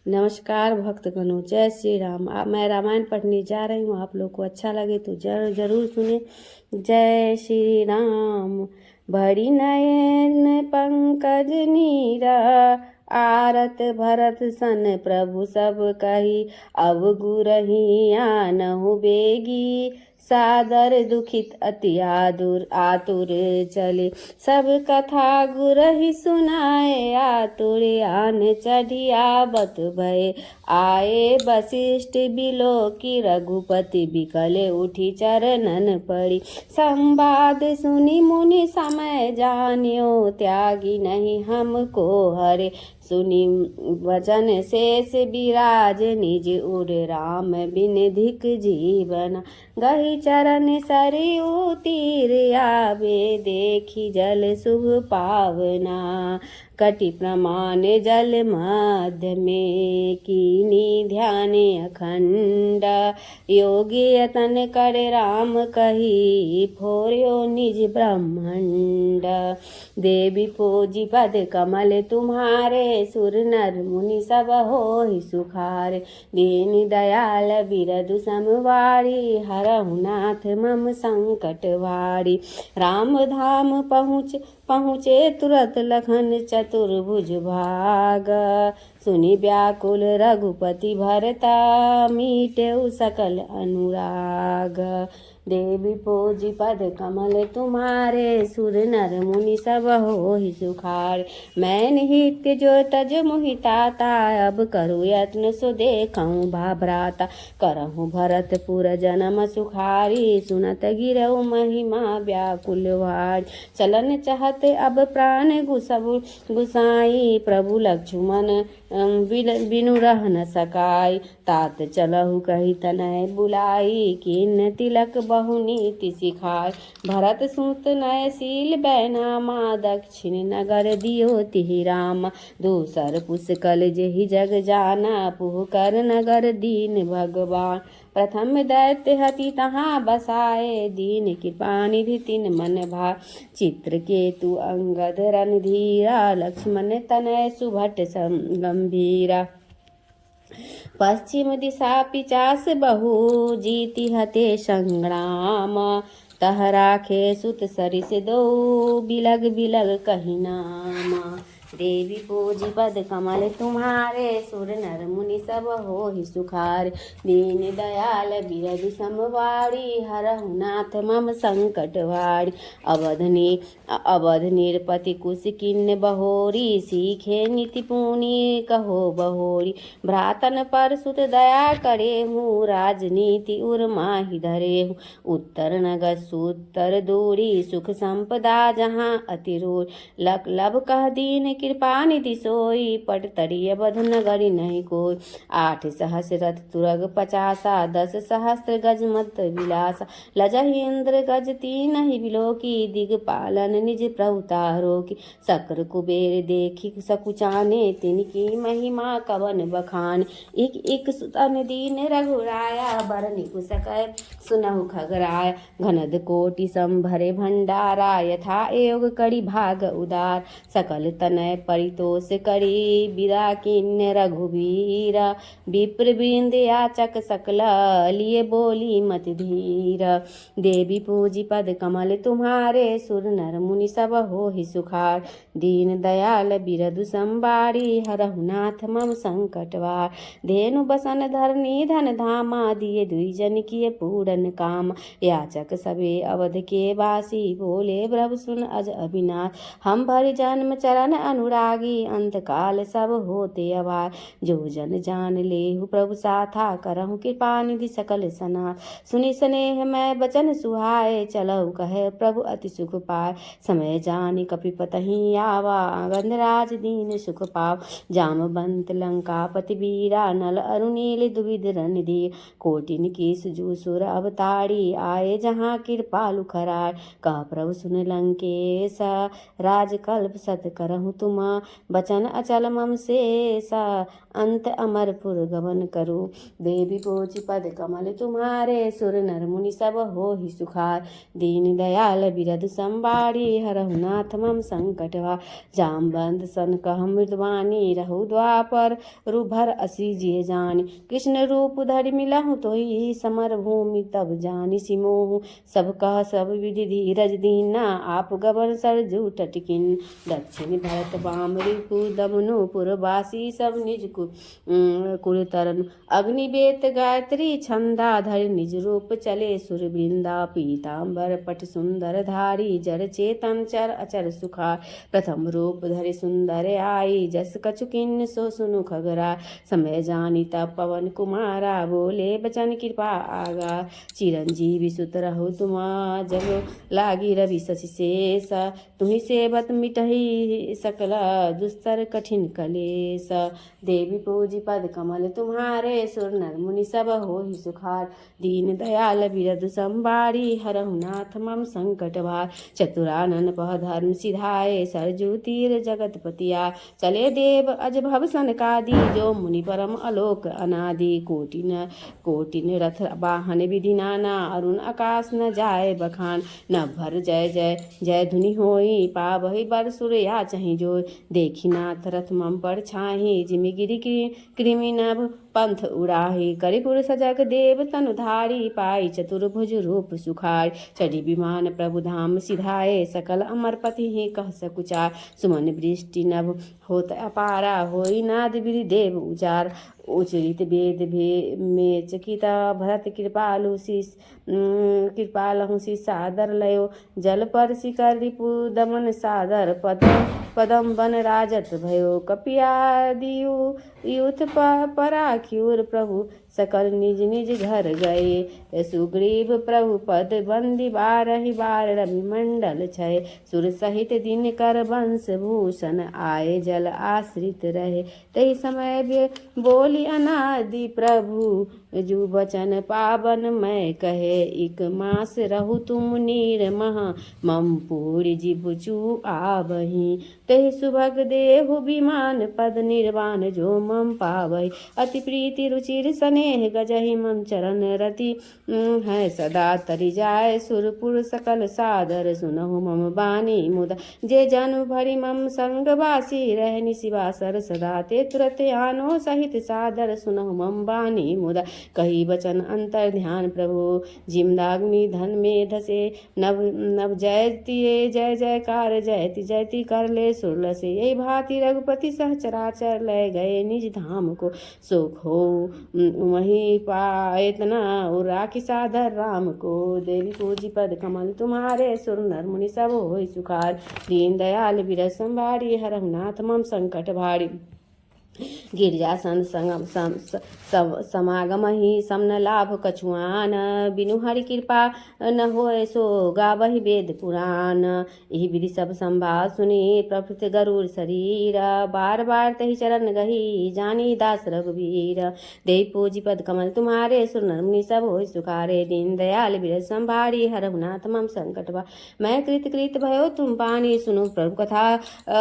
नमस्कार भक्तगणों, जय श्री राम। मैं रामायण पढ़ने जा रही हूँ। आप लोग को अच्छा लगे तो जरूर सुने। जय श्री राम। भरी नयन पंकज नीरा, आरत भरत सन प्रभु सब कही। अब गुरही आनहु बेगी, सादर दुखित अति आतुर चले। सब कथा गुरहि सुनाए, आतुर आन चढ़िया बत भय। आए वशिष्ठ बिलो की, रघुपति बिकल उठी चरणन पड़ी। संवाद सुनी मुनि समय जानियो, त्यागी नहीं हमको हरे। सुनी वचन शेष विराज, निज उर राम बिन धिक जीवन। गही चरण सरयू तीर, आवे देखी जल शुभ पावना। कटि प्रमाण जल मध्य में, कीनी ध्यान अखंड। योगी यतन कर राम कही, फोर्यो निज ब्रह्मंड। देवी पूजी पद कमल तुम्हारे, सुर नर मुनि सब होहि सुखारे। दीन दयाल बिरदु समवारी, हरहु नाथ मम संकट वारी। राम धाम पहुँचे तुरत, लखन चतुर्भुज भाग। सुनि व्याकुल रघुपति भरता, मीटेउ सकल अनुराग। देवी पूजी पद कमल तुम्हारे, सुर नर मुनि सब होहि सुखारे। मैं निहित्य जो तज मोहिताता, अब करु यत्न सो देखऊँ भाभ्राता। करहु भरतपुर जन्म सुखारी, सुनत गिरऊ महिमा व्याकुल वारी। चलन चहत अब प्राण गुसाई, प्रभु लक्ष्मण बिनु रह न सकाई। तात चलहु कही तनय बुलाई, किन तिलक बहु नीति सिखाय। भरत सुत नयशील बैनामा, दक्षिण नगर दियो तिहि राम। दूसर पुष्कल जेहि जग जाना, पुह कर नगर दीन भगवान। प्रथम दैत्य हति तहाँ बसाए, दीन कृपा निधि तिन मन भाए। चित्रकेतु अंगद रणधीरा, लक्ष्मण तनय सुभट गंभीरा। पश्चिम दिशा पिचास बहु, जीति हते संग्राम। तह राखे सुत सरिस दो, बिलग बिलग कहि नाम। देवी पूजी पद कमल तुम्हारे, सुर नर मुनि सब होहि सुखारे। दीन दयाल बिरदु समवारी, हरहु नाथ मम संकट वारी। अवध निरपति कुश किन्न बहोरी, सीखे नीति पुनि कहो बहोरी। भ्रातन पर सुत दया करे हूँ, राजनीति उर माहि धरे हूँ। उत्तर नगर सूतर दूरी, सुख संपदा जहाँ अतिरोर। लक लब कह दीन कृपा निधि सोई, पट तरिय बध नगरी नहीं कोई। 8 सहस्र रथ तुरग 50, 10 सहस्त्र गज मत विलासा। लजहि इंद्र गज तीन ही बिलोकी, दिगपालन निज प्रभुतारो की। शक्र कुबेर देखी सकुचाने, तिनकी महिमा कवन बखान। एक सुतन दीन रघुराया, बरनि कुसकै सुनहु खगराया। घनद कोटि संभरे भंडारा, यथा योग करी भाग उदार। सकल तनय परितोष करी, विदा किन्य रघुवीरा। विप्र वृंद याचक सकल, लिए बोली मत धीर। देवी पूजी पद कमल तुम्हारे, सुर नर मुनि सब होहि सुखार। दीन दयाल बिरदु संबारी, हरहु नाथ मम संकट वार। धेनु बसन धरनी धन धामा, दिए दुई जन किए पूरन काम। याचक सबे अवध के वासी, बोले प्रभु सुन अज अविनाश। हम भरि जन्म चरण अनुरागी, अंत काल सब होते अभार। जो जन जान लेहु प्रभु साथा, करहु कृपा निधि सकल सना। सुनि स्नेह मैं बचन सुहाए, चलहु कहे प्रभु अति सुख पाए। समय जानि कपिपतहि आवा, गंधराज दीन सुख पाव। जामवंत लंकापति वीरा, नल अरुनील दुविध रणधीर। कोटिन की सुजु सुर अवतारी, आए जहाँ कृपालु खरार। कह प्रभु सुन लंकेश, राजकल्प सत करहु तुम तुम बचन अचल मम शेषा अंत अमरपुर गमन करो। देवी पोच पद कमल तुम्हारे सुर नर मुनि सब हो ही सुखार। दीन दयाल बिरद संबारी हरहु नाथ मम संकट वा। जामवंत सन कह मृदवानी रहु द्वापर रूभर असी जिय जानी। कृष्ण रूप धरि मिलहु तोहि समर भूमि तब जानि सिमोहु। सब कह सब विधि धीरज दीना आप गबन सरजू टटकिन। दक्षिण भरत बाम रिपु दमनु पुरवासी सब निज कुल तरन। अग्नि बेत गायत्री छंदा धरि निज रूप चले सुर वृंदा। पीताम्बर पट सुंदर धारी जड़ चेतन चर अचर सुखार। प्रथम रूप धरि सुंदर आई जस कछु किन्न सो सुनु खगरा। समय जानी तब पवन कुमारा बोले बचन कृपा आगा। चिरंजीवी सुत रहु तुम जब लागी रवि शशि शेष। तुम्ही सेवत मिटहि सकल दुस्तर कठिन कलेस। देवी पूजी पद कमल तुम्हारे सुर नर मुनि सब हो ही सुखार। दीन दयाल बिरद संबारी हरहु नाथ मम संकट भार। चतुरानन पह धर्म सिधाए सरजू तीर जगत पतिया। चले देव अज भव सनकादि जो मुनि परम आलोक अनादि। कोटिन रथ वाहन विधि नाना अरुण आकाश न जाय बखान। न भर जय जय जय धुनि होई पावहि बर सुर या चहि जोय। देखी नाथ रथ मम पर छाही जिमि गिरि कृमि नभ पंथ उड़ाही। करिपुर सजग देव तनु धारी पाई चतुर्भुज रूप सुखार। चढ़ी विमान प्रभु धाम सिधाए सकल अमरपति ही कह सकुचार। सुमन वृष्टि नभ होत अपारा होई नाद विधि देव उचार। उचरित वेद में चकिता भरत कृपालहु शिष सादर लयो। जल पर शिकर रिपु दमन सादर पदम बन राजत भयो। कपियादि यूथ पराख्यूर प्रभु सकल निज निज घर गए। सुग्रीव प्रभु पद बंदी बारहि बार रवि मंडल छय। सुर सहित दिन कर वंश भूषण आए जल आश्रित रहे। तही समय बोली अनादि प्रभु जू बचन पावन मैं कहे। इक मास रहु तुम नीर महा मम पूरी जिभु चू आवही। तहि सुभग देहु विमान पद निर्वाण जो मम पावही। अति प्रीति रुचिर स्नेह गजहि मम चरण रति है सदा तरि जाय। सुरपुर सकल सादर सुनहु मम बानी मुदा। जे जन भरि मम संग वासी रहनि शिवासर सदा। ते तुरत आनो सहित सादर सुनहु मम बानी मुदा। कही बचन अंतर ध्यान प्रभु जिमदाग्नि धन में धसे। नव जयति जय जयकार जयति जयति कर ले सुरलसे। यही भांति रघुपति सहचराचर ले गए निज धाम को। सुख हो वहीं पाए तना और राखी सादर राम को। देवी पूजी पद कमल तुम्हारे सुर नर मुनि सब होई सुखार। दीन दयाल बिरद संभारी हरहु नाथ मम संकट भारी। गिरिजासन समागम ही समन लाभ कछुआन। बिनु हरि कृपा न होए सो गावहि वेद पुराण। यही विधि सब संभाव सुनी प्रभृत गरुड़ शरीर। बार बार तही चरण गही जानी दास रघुवीर। देवी पूजी पद कमल तुम्हारे सुर नर मुनि सब होय सुखारे। दीन दयाल बिरद संभारी हरहु नाथ मम संकट भार। मैं कृत भयो तुम पानी सुनु प्रभु कथा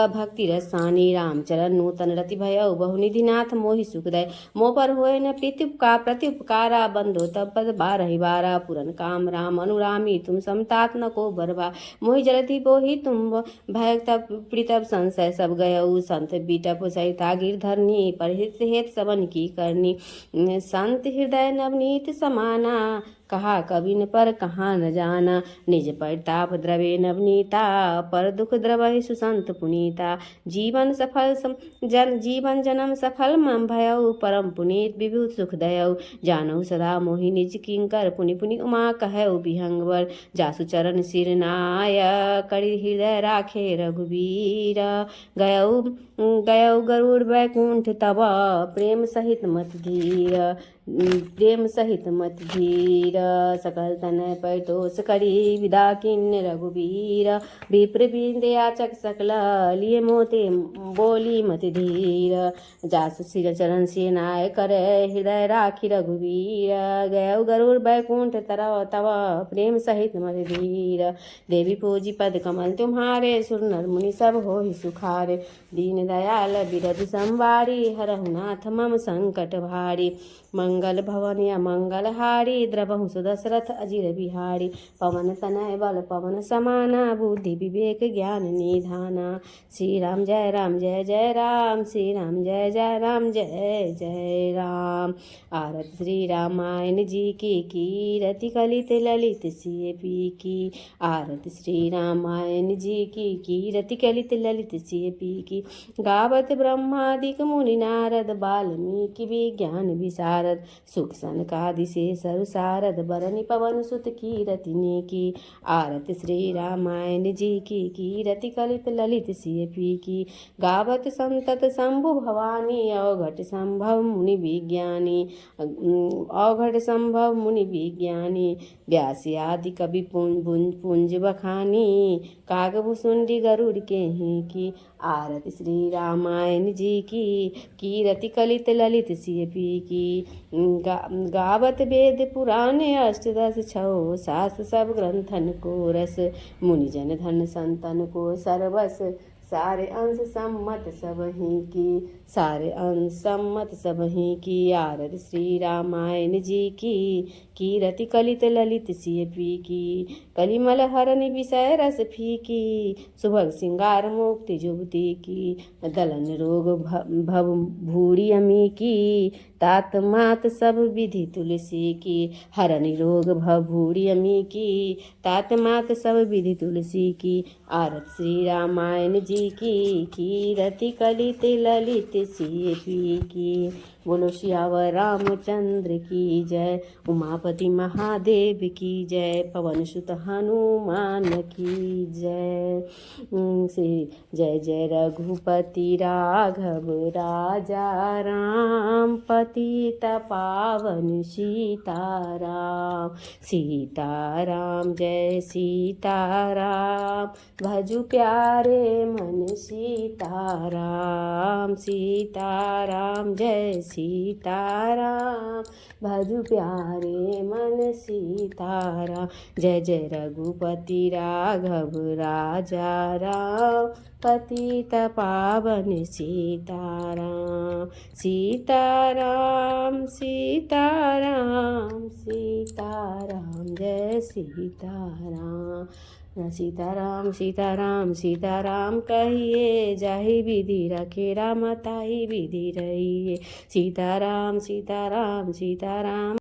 भक्ति रसानी। रामचरण नूतन रति भयो बहुनिधि नाथ मोहि सुखदय। मो पर होए न प्रत्युपकारा बंधो तब पद बारहि बारा। पूरन काम राम अनुरामी तुम समतात न को बरबा। मोहि जलधि बोहि तुम भय तब प्रीतब संशय सब गयऊ। संत बीटप सहिता गिरधरनी परहित हेत सबन की करनी। संत हृदय नवनीत समाना कहा कबिन पर कहाँ न जाना। निज परताप द्रवे नवनीता पर दुख द्रवहि सुसंत पुनीता। जीवन जन्म सफल मम भयऊ परम पुनीत विभूत सुख दयऊ। जानहु सदा मोहि निज किंकर पुनि पुनि उमा कहऊ विहंगवर। जासु चरण सिर नाय करि हृदय राखे रघुवीर। गयऊ गरुड़ बैकुंठ तब प्रेम सहित मत धीर। प्रेम सहित मत धीर सकल तनय पर दोष करी विदा किन्य रघुबीर विप्र विंध्याचल सकल लिए मोते बोली मत धीर जासु सिर चरण से नाय करे हृदय राखी रघुवीर गय गरुड़ बैकुंठ तरव तव प्रेम सहित मत धीर देवी पूजी पद कमल तुम्हारे सुर नर मुनि सब हो सुखारे दीन दयाल बिरध संवारी हरहु नाथ मम संकट भारी मंगल भवन या मंगल हारी द्रवहु सुदशरथ अजिर बिहारी पवन तनय बल पवन समाना बुद्धि विवेक ज्ञान निधाना श्री राम जय जय राम श्री राम जय राम जय जय राम। आरत श्री रामायण जी की कीरति कलित ललित सिय पी की आरत श्री रामायण जी की कीरति कलित ललित सिय पी की गावत ब्रह्मादिक मुनि नारद वाल्मीकि विज्ञान विशारद सुख सनकादि से सरसारद बरनि पवन सुत कीरति की आरत श्री रामायण जी की कीरति कलित ललित सिय पी की गावत संतत शंभु भवानी अवघट संभव मुनि विज्ञानी अवघट संभव मुनि विज्ञानी व्यास आदि कवि पुंज बखानी कागभूषुंडी गरुड़ के ही की आरत श्री रामायण जी की कीरति कलित ललित सिय पी की गावत वेद पुराणे अष्टदश छौ सास सब ग्रंथन को रस मुनिजन धन संतन को सर्वस सारे अंश सम्मत सब ही की सारे अंश सम्मत सब ही की आरत श्री रामायण जी की कीरति कलित ललित सिय पी की कलिमल हरनि विषय रस फीकी सुभग सिंगार मुक्ति जुबती की दलन रोग भव भूरी अमी की तात मात सब विधि तुलसी की हरनि रोग भव भूरी अमी की तात मात सब विधि तुलसी की आरत श्री रामायण जी की कीरति कलित ललित सिय पी की बोलो सियावर रामचंद्र की जय उमापति महादेव की जय पवन सुत हनुमान की जय श्री जय जय रघुपति राघव राजा राम पतित पावन सीताराम सीताराम जय सीताराम भजु प्यारे मन सीताराम सीताराम जय सीताराम भजु प्यारे मन सीताराम जय जय रघुपति राघव राजा राम पतित पावन सीताराम सीताराम सीताराम सीताराम जय सीताराम सीताराम सीताराम सीताराम कहिए जाहि विधि रखे राम ताहि विधि रहिए सीताराम सीताराम सीताराम